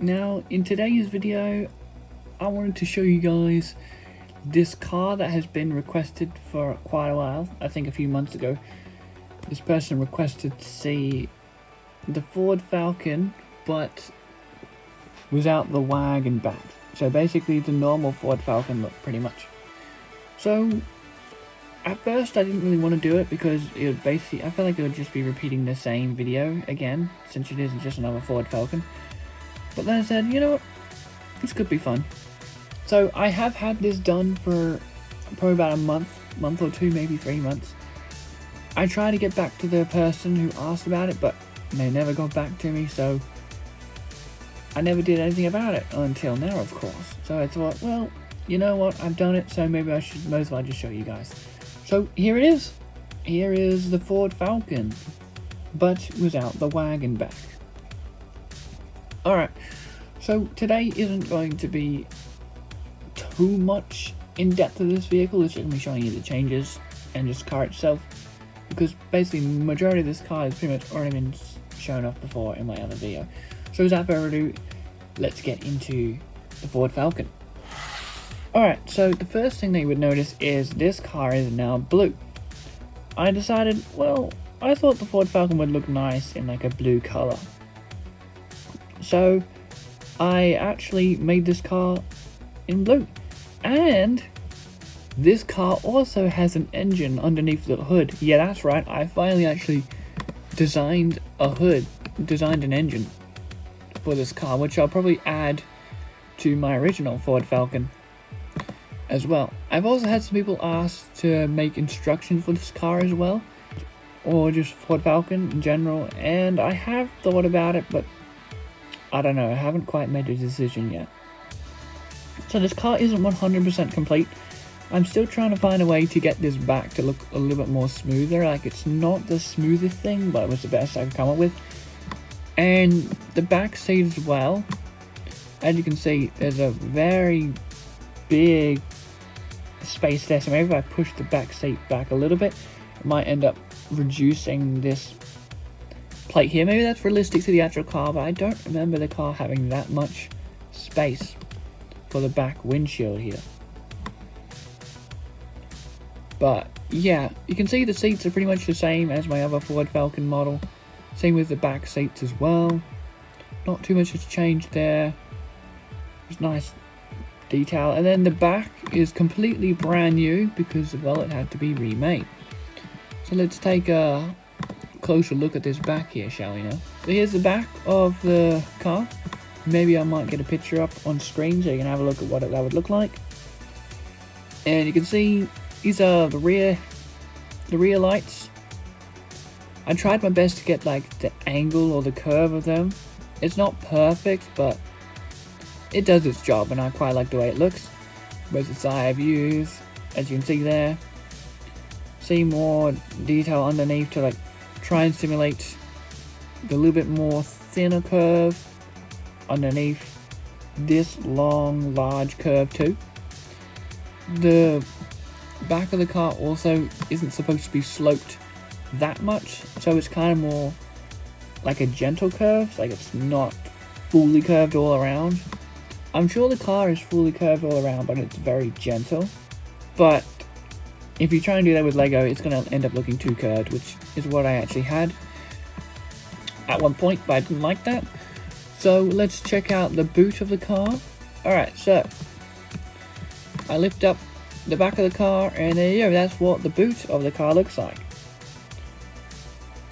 Now, in today's video, I wanted to show you guys this car that has been requested for quite a while. I think a few months ago, this person requested to see the Ford Falcon, but without the wagon back. So basically the normal Ford Falcon look, pretty much. So at first I didn't really want to do it because it would basically, I felt like it would just be repeating the same video again, since it isn't just another Ford Falcon. But then I said, you know what, this could be fun. So I have had this done for probably about a month or two, maybe 3 months. I tried to get back to the person who asked about it, but they never got back to me, so I never did anything about it until now, of course. So I thought, well, you know what, I've done it, so maybe I should most well just show you guys. So here it is. Here is the Ford Falcon, but without the wagon back. Alright, so today isn't going to be too much in depth of this vehicle. It's just going to be showing you the changes and just the car itself, because basically the majority of this car has pretty much already been shown off before in my other video. So without further ado, let's get into the Ford Falcon. Alright, so the first thing that you would notice is this car is now blue. I decided, well, I thought the Ford Falcon would look nice in like a blue color. So I actually made this car in blue. And this car also has an engine underneath the hood. Yeah, that's right, I finally actually designed an engine for this car, which I'll probably add to my original Ford Falcon as well. I've also had some people ask to make instructions for this car as well, or just Ford Falcon in general, and I have thought about it, but I don't know, I haven't quite made a decision yet. So this car isn't 100% complete. I'm still trying to find a way to get this back to look a little bit more smoother. Like, it's not the smoothest thing, but it was the best I could come up with. And the back seat as well, as you can see, there's a very big space there, so maybe if I push the back seat back a little bit, it might end up reducing this plate here. Maybe that's realistic to the actual car, but I don't remember the car having that much space for the back windshield here. But yeah, you can see the seats are pretty much the same as my other Ford Falcon model. Same with the back seats as well. Not too much has changed there. It's nice detail. And then the back is completely brand new because, well, it had to be remade. So let's take a closer look at this back here, shall we now? So here's the back of the car. Maybe I might get a picture up on screen so you can have a look at what that would look like. And you can see these are the rear lights. I tried my best to get like the angle or the curve of them. It's not perfect, but it does its job, and I quite like the way it looks. Both the side views, as you can see there. See more detail underneath to like try and simulate the little bit more thinner curve underneath this long, large curve too. The back of the car also isn't supposed to be sloped that much, so it's kind of more like a gentle curve, like it's not fully curved all around. I'm sure the car is fully curved all around, but it's very gentle. But if you try and do that with Lego, it's going to end up looking too curved, which is what I actually had at one point, but I didn't like that. So let's check out the boot of the car. Alright, so I lift up the back of the car, and there you go, that's what the boot of the car looks like.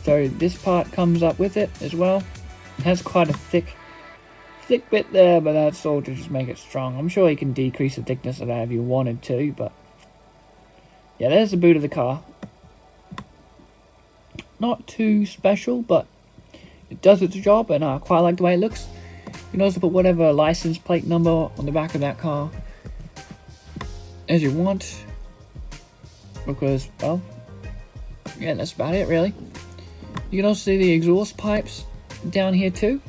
So this part comes up with it as well. It has quite a thick bit there, but that's all to just make it strong. I'm sure you can decrease the thickness of that if you wanted to, but yeah, there's the boot of the car. Not too special, but it does its job, and I quite like the way it looks. You can also put whatever license plate number on the back of that car as you want, because, well, yeah, that's about it really. You can also see the exhaust pipes down here too,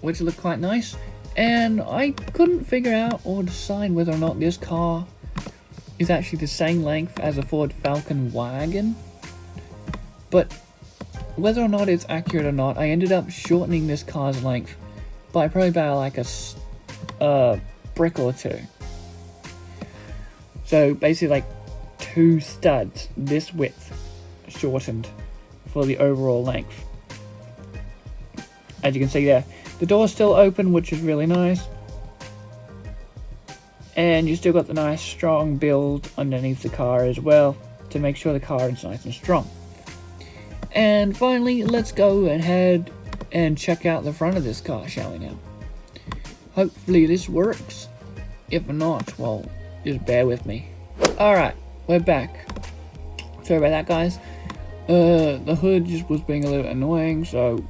which look quite nice. And I couldn't figure out or decide whether or not this car is actually the same length as a Ford Falcon wagon, but whether or not it's accurate or not, I ended up shortening this car's length by probably about like a brick or two. So basically like 2 studs this width shortened for the overall length. As you can see there, the door's still open, which is really nice. And you still got the nice strong build underneath the car as well to make sure the car is nice and strong. And finally, let's go ahead and check out the front of this car, shall we now? Hopefully this works. If not, well, just bear with me. Alright, we're back. Sorry about that, guys. The hood just was being a little annoying, so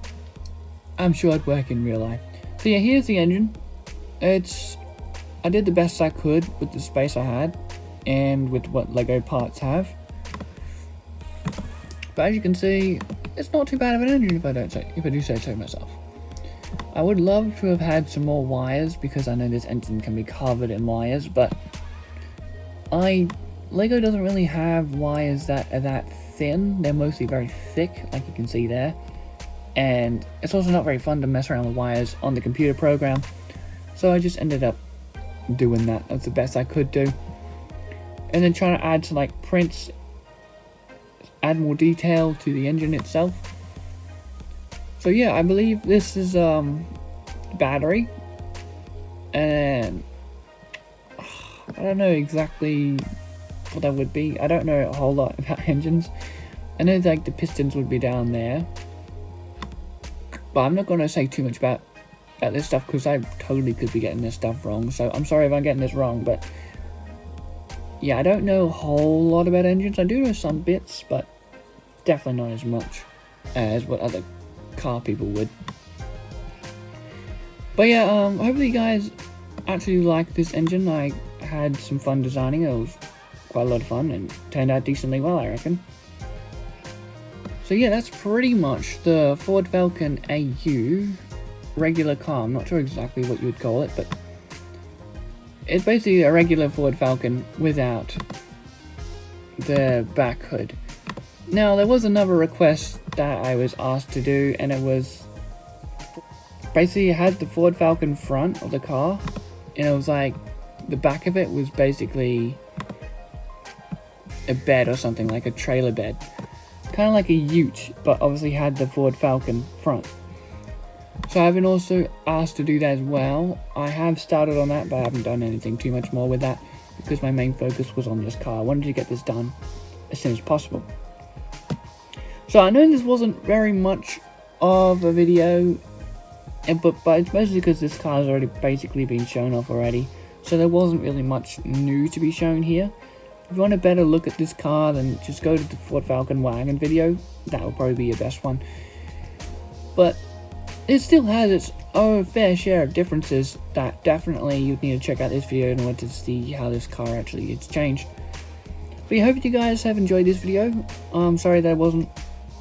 I'm sure it'd work in real life. So yeah, here's the engine. I did the best I could with the space I had and with what Lego parts have. But as you can see, it's not too bad of an engine if I do say so myself. I would love to have had some more wires because I know this engine can be covered in wires, but Lego doesn't really have wires that are that thin. They're mostly very thick, like you can see there. And it's also not very fun to mess around with wires on the computer program. So I just ended up doing that. That's the best I could do. And then trying to add some like prints, add more detail to the engine itself. So yeah, I believe this is battery, and I don't know exactly what that would be. I don't know a whole lot about engines. I know like the pistons would be down there, but I'm not going to say too much about this stuff because I totally could be getting this stuff wrong. So I'm sorry if I'm getting this wrong, but yeah, I don't know a whole lot about engines. I do know some bits, but definitely not as much as what other car people would. But yeah, hopefully you guys actually like this engine. I had some fun designing. It was quite a lot of fun and turned out decently well, I reckon. So yeah, that's pretty much the Ford Falcon AU regular car. I'm not sure exactly what you would call it, but it's basically a regular Ford Falcon without the back hood. Now, there was another request that I was asked to do, and it was basically it had the Ford Falcon front of the car, and it was like the back of it was basically a bed or something, like a trailer bed, kind of like a ute, but obviously had the Ford Falcon front. So I've been also asked to do that as well. I have started on that, but I haven't done anything too much more with that because my main focus was on this car. I wanted to get this done as soon as possible. So I know this wasn't very much of a video, but it's mostly because this car has already basically been shown off already. So there wasn't really much new to be shown here. If you want a better look at this car, then just go to the Ford Falcon wagon video. That will probably be your best one. But it still has its own fair share of differences that definitely you'd need to check out this video in order to see how this car actually gets changed. But I hope you guys have enjoyed this video. I'm sorry that it wasn't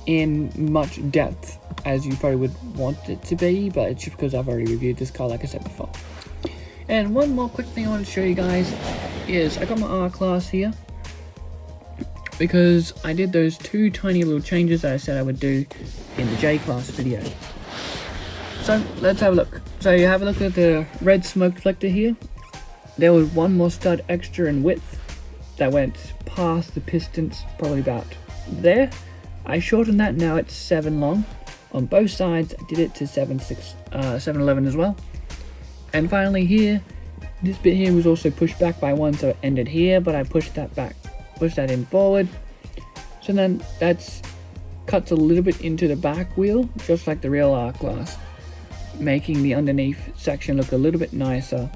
in much depth as you probably would want it to be, but it's just because I've already reviewed this car like I said before. And one more quick thing I want to show you guys is I got my R class here because I did those 2 tiny little changes that I said I would do in the J class video. So let's have a look. So you have a look at the red smoke deflector here. There was one more stud extra in width that went past the pistons, probably about there. I shortened that, now it's 7 long. On both sides, I did it to 7'11" as well. And finally here, this bit here was also pushed back by 1, so it ended here, but I pushed that back, pushed that in forward. So then that's cuts a little bit into the back wheel, just like the real R class, making the underneath section look a little bit nicer,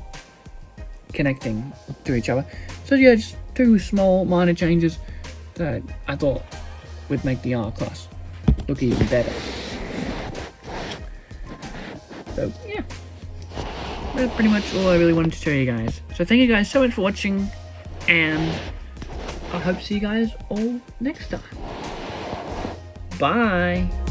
connecting to each other. So yeah, just 2 small minor changes that I thought would make the R class look even better. So yeah, that's pretty much all I really wanted to show you guys. So thank you guys so much for watching, and I hope to see you guys all next time. Bye!